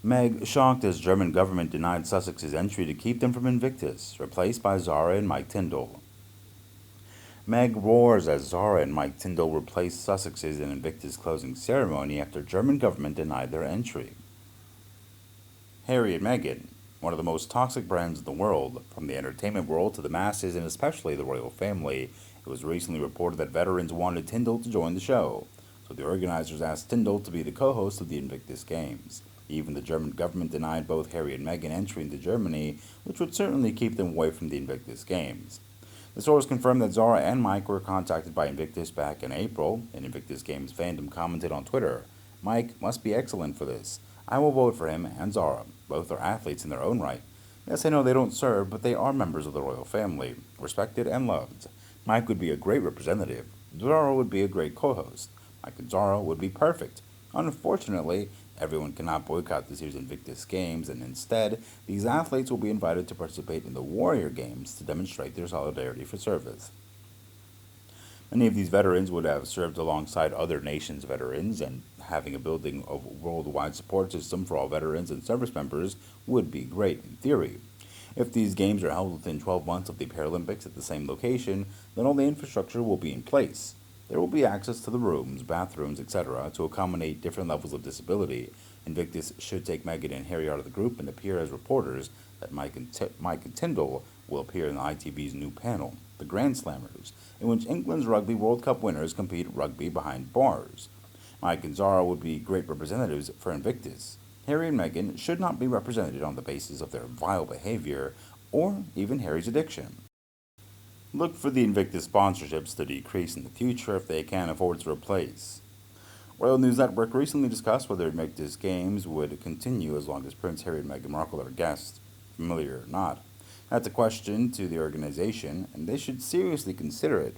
Meg shocked as German government denied Sussexes entry to keep them from Invictus, replaced by Zara and Mike Tindall. Meg roars as Zara and Mike Tindall replaced Sussexes in Invictus closing ceremony after German government denied their entry. Harry and Meghan, one of the most toxic brands in the world, from the entertainment world to the masses and especially the royal family, it was recently reported that veterans wanted Tindall to join the show, so the organizers asked Tindall to be the co-host of the Invictus Games. Even the German government denied both Harry and Meghan entry into Germany, which would certainly keep them away from the Invictus Games. The source confirmed that Zara and Mike were contacted by Invictus back in April, and Invictus Games fandom commented on Twitter, "Mike must be excellent for this. I will vote for him and Zara. Both are athletes in their own right. Yes, I know they don't serve, but they are members of the royal family, respected and loved. Mike would be a great representative. Zara would be a great co-host. Mike and Zara would be perfect. Unfortunately, everyone cannot boycott this year's Invictus Games, and instead, these athletes will be invited to participate in the Warrior Games to demonstrate their solidarity for service." Many of these veterans would have served alongside other nations' veterans, and having a building of worldwide support system for all veterans and service members would be great in theory. If these games are held within 12 months of the Paralympics at the same location, then all the infrastructure will be in place. There will be access to the rooms, bathrooms, etc. to accommodate different levels of disability. Invictus should take Meghan and Harry out of the group and appear as reporters that Mike and Tindall will appear in the ITV's new panel, the Grand Slammers, in which England's Rugby World Cup winners compete rugby behind bars. Mike and Zara would be great representatives for Invictus. Harry and Meghan should not be represented on the basis of their vile behavior or even Harry's addiction. Look for the Invictus sponsorships to decrease in the future if they can't afford to replace. Royal News Network recently discussed whether Invictus Games would continue as long as Prince Harry and Meghan Markle are guests, familiar or not. That's a question to the organization, and they should seriously consider it.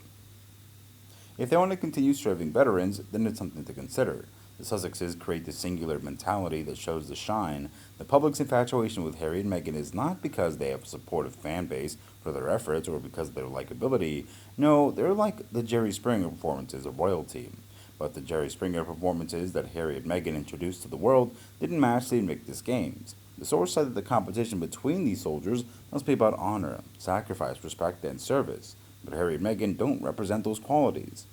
If they want to continue serving veterans, then it's something to consider. The Sussexes create this singular mentality that shows the shine. The public's infatuation with Harry and Meghan is not because they have a supportive fan base for their efforts or because of their likability. No, they're like the Jerry Springer performances of royalty. But the Jerry Springer performances that Harry and Meghan introduced to the world didn't match the Invictus Games. The source said that the competition between these soldiers must be about honor, sacrifice, respect, and service. But Harry and Meghan don't represent those qualities.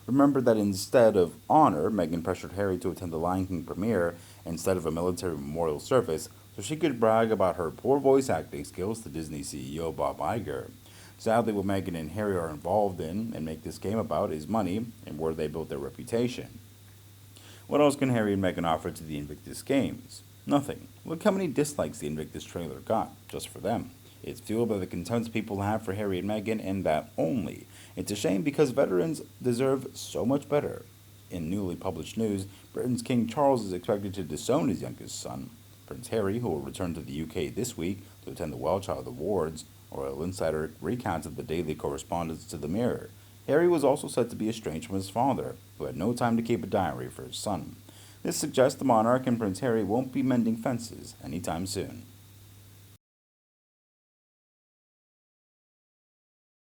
Remember that instead of honor, Meghan pressured Harry to attend the Lion King premiere instead of a military memorial service so she could brag about her poor voice acting skills to Disney CEO Bob Iger. Sadly, what Meghan and Harry are involved in and make this game about is money and where they built their reputation. What else can Harry and Meghan offer to the Invictus Games? Nothing. Look how many dislikes the Invictus trailer got, just for them. It's fueled by the contempt people have for Harry and Meghan, and that only. It's a shame because veterans deserve so much better. In newly published news, Britain's King Charles is expected to disown his youngest son. Prince Harry, who will return to the UK this week to attend the Wellchild Awards, a Royal Insider recounted the daily correspondence to the Mirror. Harry was also said to be estranged from his father, who had no time to keep a diary for his son. This suggests the monarch and Prince Harry won't be mending fences anytime soon.